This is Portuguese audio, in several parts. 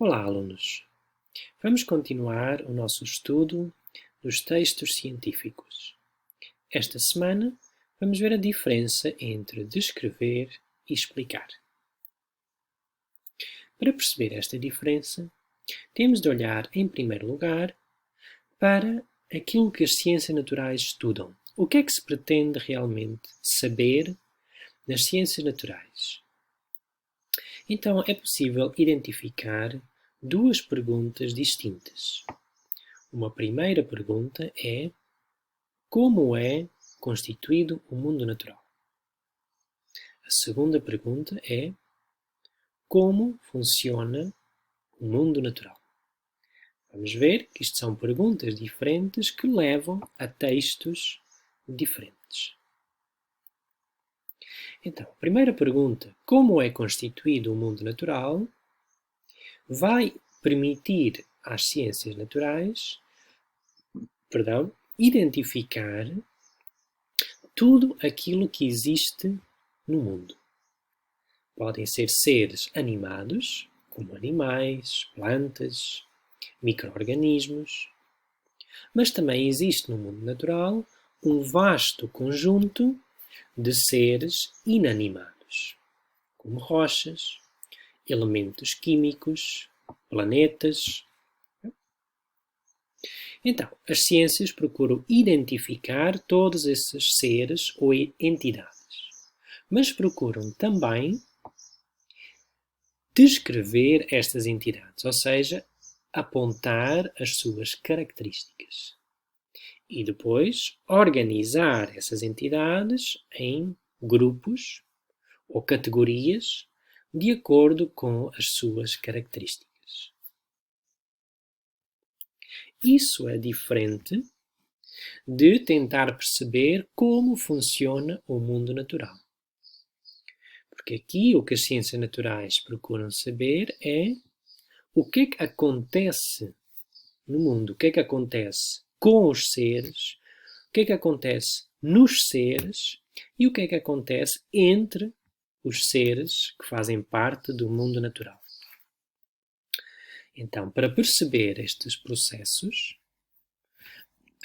Olá, alunos! Vamos continuar o nosso estudo dos textos científicos. Esta semana vamos ver a diferença entre descrever e explicar. Para perceber esta diferença, temos de olhar, em primeiro lugar, para aquilo que as ciências naturais estudam. O que é que se pretende realmente saber nas ciências naturais? Então, é possível identificar duas perguntas distintas. Uma primeira pergunta é: como é constituído o mundo natural? A segunda pergunta é: como funciona o mundo natural? Vamos ver que isto são perguntas diferentes que levam a textos diferentes. Então, a primeira pergunta, como é constituído o mundo natural, vai permitir às ciências naturais, identificar tudo aquilo que existe no mundo. Podem ser seres animados, como animais, plantas, micro-organismos, mas também existe no mundo natural um vasto conjunto de seres inanimados, como rochas, elementos químicos, planetas. Então, as ciências procuram identificar todos esses seres ou entidades, mas procuram também descrever estas entidades, ou seja, apontar as suas características. E depois organizar essas entidades em grupos ou categorias de acordo com as suas características. Isso é diferente de tentar perceber como funciona o mundo natural. Porque aqui o que as ciências naturais procuram saber é o que é que acontece no mundo, o que é que acontece com os seres, o que é que acontece nos seres e o que é que acontece entre os seres que fazem parte do mundo natural. Então, para perceber estes processos,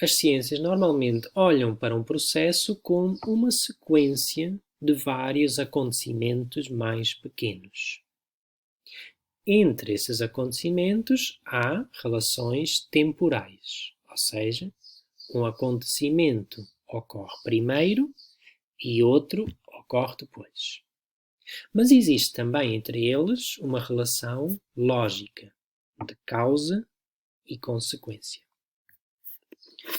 as ciências normalmente olham para um processo como uma sequência de vários acontecimentos mais pequenos. Entre esses acontecimentos há relações temporais, ou seja, um acontecimento ocorre primeiro e outro ocorre depois. Mas existe também entre eles uma relação lógica de causa e consequência.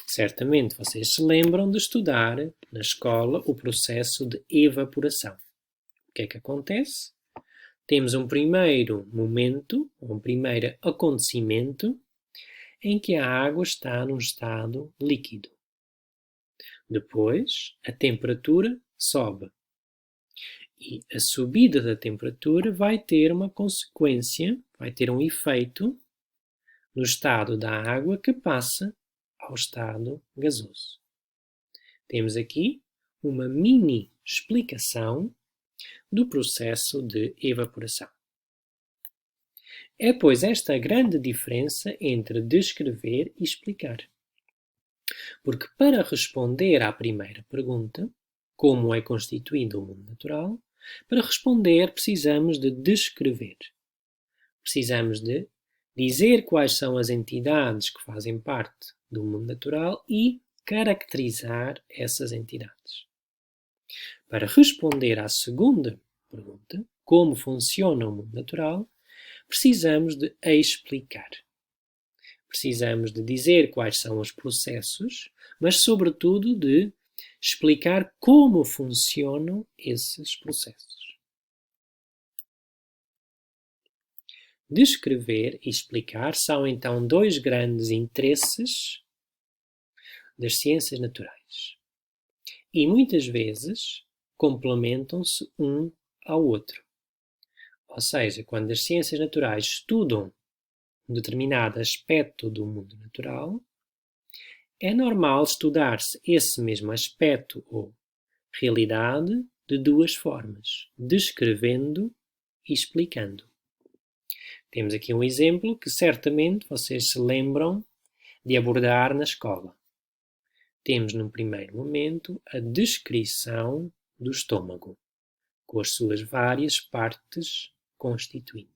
Certamente vocês se lembram de estudar na escola o processo de evaporação. O que é que acontece? Temos um primeiro momento, um primeiro acontecimento, em que a água está num estado líquido. Depois, a temperatura sobe. E a subida da temperatura vai ter uma consequência, vai ter um efeito no estado da água que passa ao estado gasoso. Temos aqui uma mini explicação do processo de evaporação. É, pois, esta a grande diferença entre descrever e explicar. Porque para responder à primeira pergunta, como é constituído o mundo natural, para responder precisamos de descrever. Precisamos de dizer quais são as entidades que fazem parte do mundo natural e caracterizar essas entidades. Para responder à segunda pergunta, como funciona o mundo natural, precisamos de explicar. Precisamos de dizer quais são os processos, mas sobretudo de explicar como funcionam esses processos. Descrever e explicar são então dois grandes interesses das ciências naturais. E muitas vezes complementam-se um ao outro. Ou seja, quando as ciências naturais estudam um determinado aspecto do mundo natural, é normal estudar-se esse mesmo aspecto ou realidade de duas formas, descrevendo e explicando. Temos aqui um exemplo que certamente vocês se lembram de abordar na escola. Temos, num primeiro momento, a descrição do estômago, com as suas várias partes constituintes.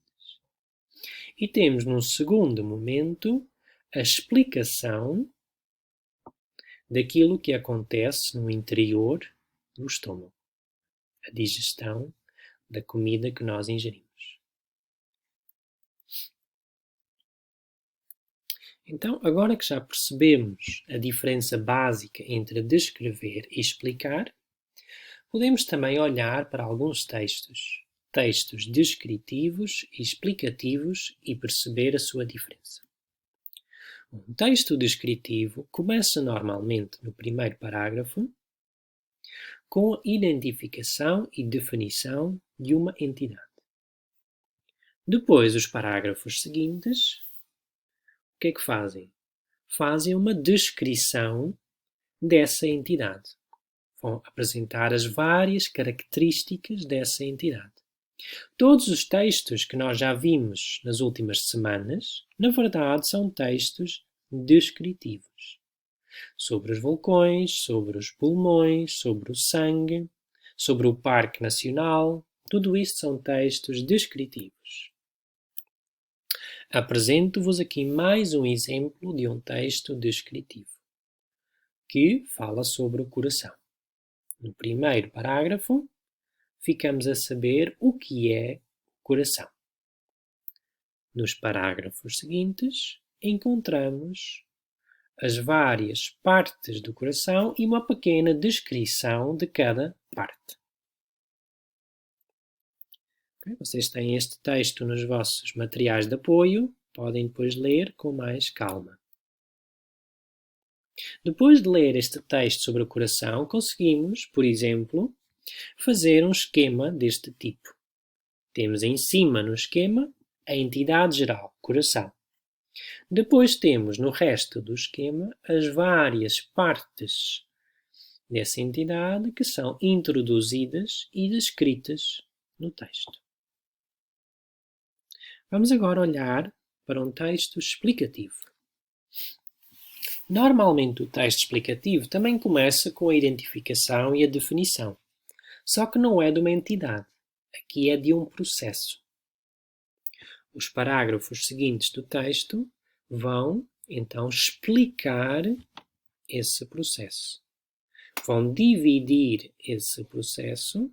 E temos, num segundo momento, a explicação daquilo que acontece no interior do estômago, a digestão da comida que nós ingerimos. Então, agora que já percebemos a diferença básica entre descrever e explicar, podemos também olhar para alguns textos descritivos e explicativos e perceber a sua diferença. Um texto descritivo começa normalmente no primeiro parágrafo com a identificação e definição de uma entidade. Depois, os parágrafos seguintes, o que é que fazem? Fazem uma descrição dessa entidade. Vão apresentar as várias características dessa entidade. Todos os textos que nós já vimos nas últimas semanas, na verdade, são textos descritivos. Sobre os vulcões, sobre os pulmões, sobre o sangue, sobre o Parque Nacional, tudo isto são textos descritivos. Apresento-vos aqui mais um exemplo de um texto descritivo, que fala sobre o coração. No primeiro parágrafo, ficamos a saber o que é o coração. Nos parágrafos seguintes, encontramos as várias partes do coração e uma pequena descrição de cada parte. Vocês têm este texto nos vossos materiais de apoio, podem depois ler com mais calma. Depois de ler este texto sobre o coração, conseguimos, por exemplo, fazer um esquema deste tipo. Temos em cima no esquema a entidade geral, coração. Depois temos no resto do esquema as várias partes dessa entidade que são introduzidas e descritas no texto. Vamos agora olhar para um texto explicativo. Normalmente o texto explicativo também começa com a identificação e a definição, só que não é de uma entidade, aqui é de um processo. Os parágrafos seguintes do texto vão, então, explicar esse processo. Vão dividir esse processo,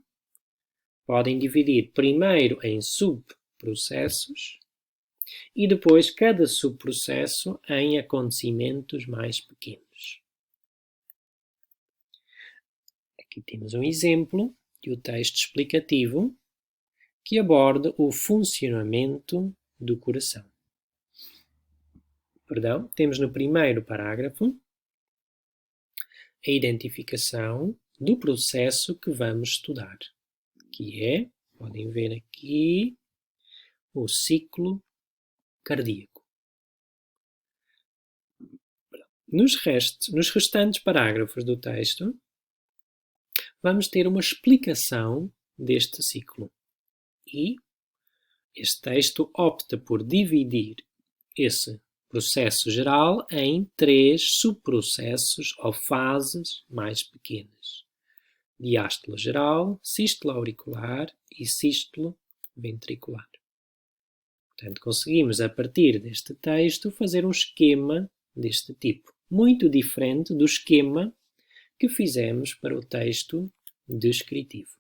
podem dividir primeiro em subprocessos e depois cada subprocesso em acontecimentos mais pequenos. Aqui temos um exemplo de um texto explicativo que aborda o funcionamento do coração. Temos no primeiro parágrafo a identificação do processo que vamos estudar, que é, podem ver aqui, o ciclo cardíaco. Nos restantes parágrafos do texto, vamos ter uma explicação deste ciclo. E este texto opta por dividir esse processo geral em 3 subprocessos ou fases mais pequenas: diástole geral, sístole auricular e sístole ventricular. Portanto, conseguimos, a partir deste texto, fazer um esquema deste tipo, muito diferente do esquema que fizemos para o texto descritivo.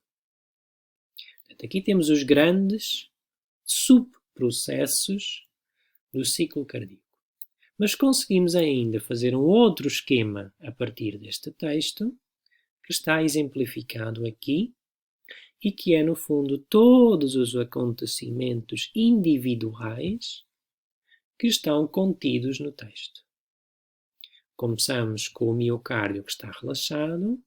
Portanto, aqui temos os grandes subprocessos do ciclo cardíaco. Mas conseguimos ainda fazer um outro esquema a partir deste texto, que está exemplificado aqui, e que é, no fundo, todos os acontecimentos individuais que estão contidos no texto. Começamos com o miocárdio que está relaxado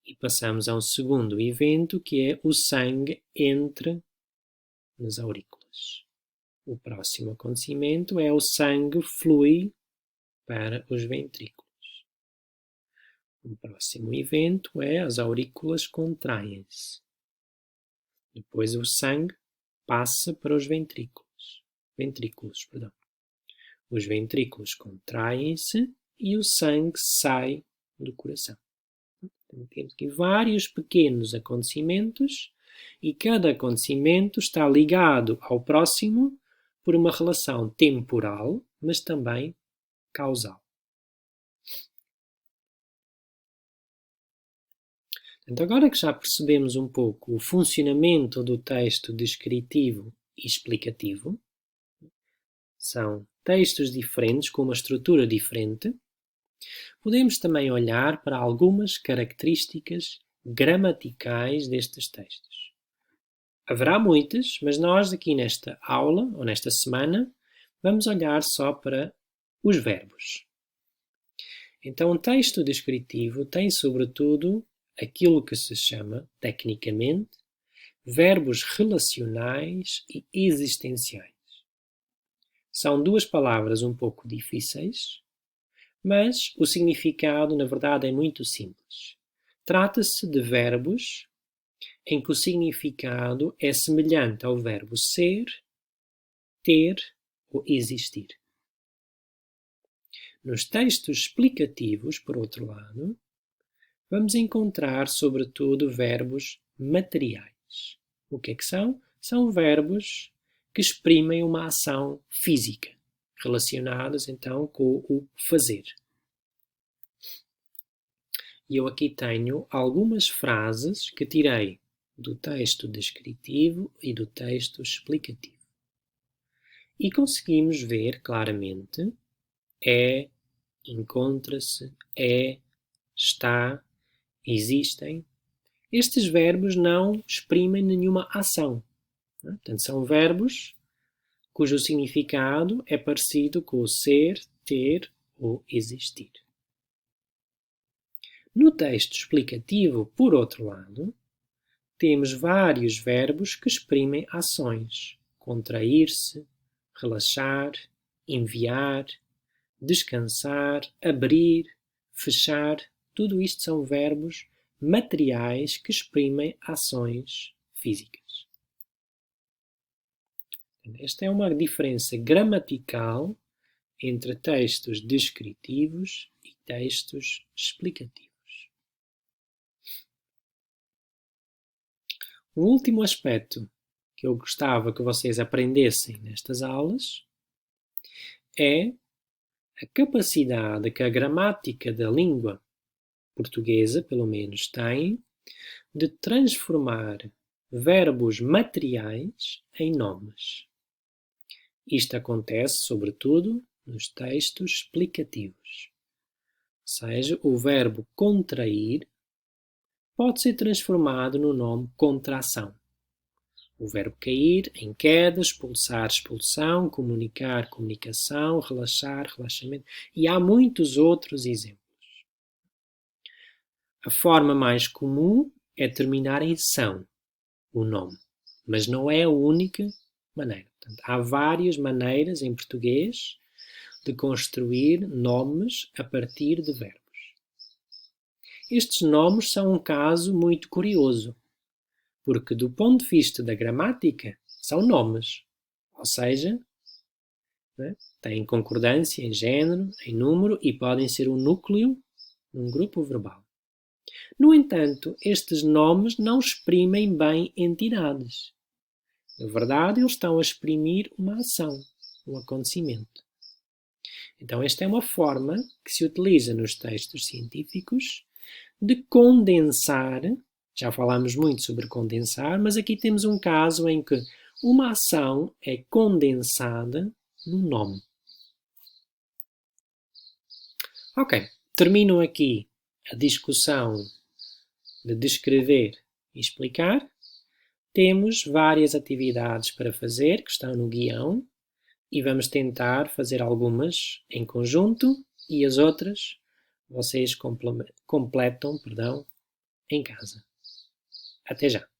e passamos a um segundo evento, que é o sangue entra nas aurículas. O próximo acontecimento é o sangue flui para os ventrículos. O próximo evento é as aurículas contraem-se. Depois o sangue passa para os ventrículos. ventrículos, perdão. Os ventrículos contraem-se e o sangue sai do coração. Então, temos aqui vários pequenos acontecimentos e cada acontecimento está ligado ao próximo por uma relação temporal, mas também causal. Então, agora que já percebemos um pouco o funcionamento do texto descritivo e explicativo, são textos diferentes com uma estrutura diferente, podemos também olhar para algumas características gramaticais destes textos. Haverá muitas, mas nós aqui nesta aula, ou nesta semana, vamos olhar só para os verbos. Então, um texto descritivo tem, sobretudo, aquilo que se chama, tecnicamente, verbos relacionais e existenciais. São duas palavras um pouco difíceis, mas o significado, na verdade, é muito simples. Trata-se de verbos em que o significado é semelhante ao verbo ser, ter ou existir. Nos textos explicativos, por outro lado, vamos encontrar, sobretudo, verbos materiais. O que é que são? São verbos que exprimem uma ação física, relacionadas, então, com o fazer. E eu aqui tenho algumas frases que tirei do texto descritivo e do texto explicativo. E conseguimos ver claramente é, encontra-se, é, está, existem. Estes verbos não exprimem nenhuma ação. Portanto, são verbos cujo significado é parecido com o ser, ter ou existir. No texto explicativo, por outro lado, temos vários verbos que exprimem ações: contrair-se, relaxar, enviar, descansar, abrir, fechar. Tudo isto são verbos materiais que exprimem ações físicas. Esta é uma diferença gramatical entre textos descritivos e textos explicativos. Um último aspecto que eu gostava que vocês aprendessem nestas aulas é a capacidade que a gramática da língua portuguesa, pelo menos, tem de transformar verbos materiais em nomes. Isto acontece, sobretudo, nos textos explicativos. Ou seja, o verbo contrair pode ser transformado no nome contração. O verbo cair em queda, expulsar, expulsão, comunicar, comunicação, relaxar, relaxamento. E há muitos outros exemplos. A forma mais comum é terminar em são, o nome. Mas não é a única maneira. Portanto, há várias maneiras em português de construir nomes a partir de verbos. Estes nomes são um caso muito curioso, porque do ponto de vista da gramática, são nomes, ou seja, têm concordância em género, em número e podem ser um núcleo num grupo verbal. No entanto, estes nomes não exprimem bem entidades. Na verdade, eles estão a exprimir uma ação, um acontecimento. Então, esta é uma forma que se utiliza nos textos científicos de condensar. Já falámos muito sobre condensar, mas aqui temos um caso em que uma ação é condensada num nome. Ok, termino aqui a discussão de descrever e explicar. Temos várias atividades para fazer que estão no guião e vamos tentar fazer algumas em conjunto e as outras vocês completam, em casa. Até já!